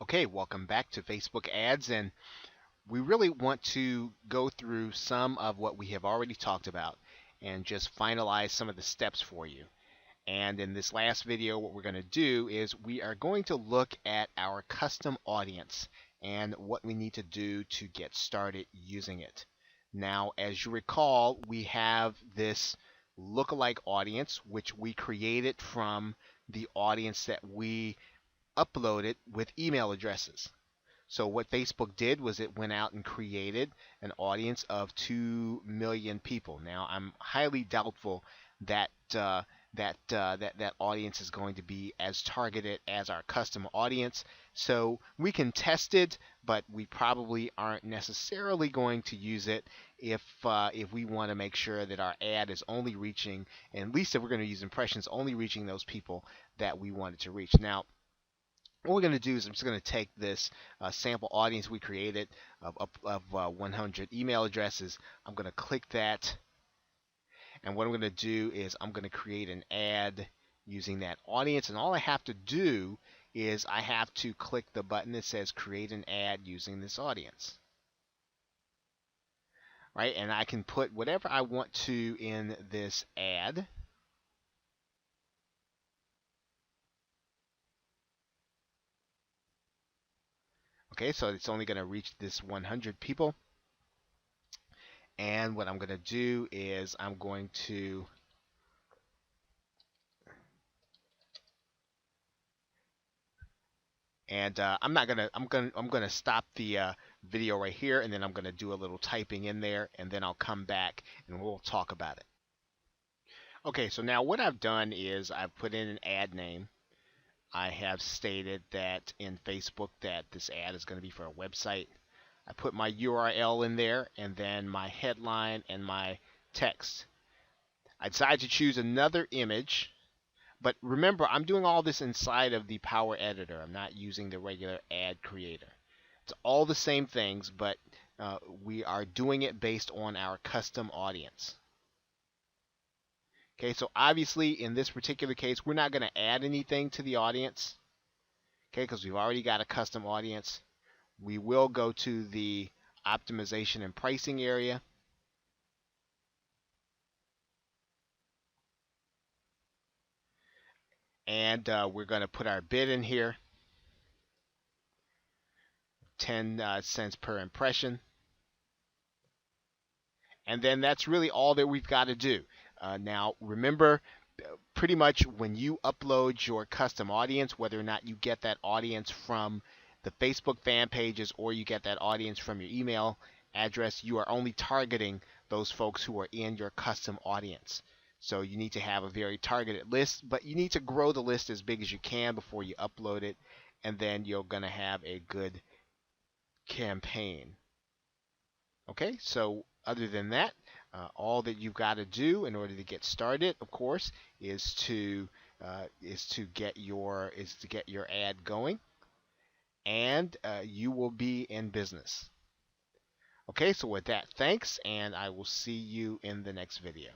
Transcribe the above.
Okay, welcome back to Facebook ads, and we really want to go through some of what we have already talked about and just finalize some of the steps for you. And in this last video, what we're going to do is we are going to look at our custom audience and what we need to do to get started using it. Now, as you recall, we have this lookalike audience, which we created from the audience that we uploaded with email addresses. So what Facebook did was it went out and created an audience of 2 million people. Now I'm highly doubtful that that audience is going to be as targeted as our custom audience. So we can test it, but we probably aren't necessarily going to use it if we want to make sure that our ad is only reaching, and at least if we're going to use impressions, only reaching those people that we want it to reach. Now, what we're going to do is I'm just going to take this sample audience we created of 100 email addresses. I'm going to click that, and what I'm going to do is I'm going to create an ad using that audience, and all I have to do is I have to click the button that says create an ad using this audience. Right, and I can put whatever I want to in this ad. Okay, so it's only going to reach this 100 people. And what I'm going to do is I'm going to I'm gonna stop the video right here, and then I'm gonna do a little typing in there, and then I'll come back and we'll talk about it. Okay, so now what I've done is I've put in an ad name. I have stated that in Facebook that this ad is going to be for a website. I put my URL in there, and then my headline and my text. I decided to choose another image, but remember, I'm doing all this inside of the Power Editor. I'm not using the regular ad creator. It's all the same things, but we are doing it based on our custom audience. Okay, so obviously in this particular case, we're not going to add anything to the audience, okay, because we've already got a custom audience. We will go to the optimization and pricing area. And we're going to put our bid in here, 10 cents per impression. And then that's really all that we've got to do. Now, remember, pretty much when you upload your custom audience, whether or not you get that audience from the Facebook fan pages or you get that audience from your email address, you are only targeting those folks who are in your custom audience. So you need to have a very targeted list, but you need to grow the list as big as you can before you upload it, and then you're going to have a good campaign. Okay, so other than that, all that you've got to do in order to get started, of course, is to get your ad going, and you will be in business. Okay, so with that, thanks, and I will see you in the next video.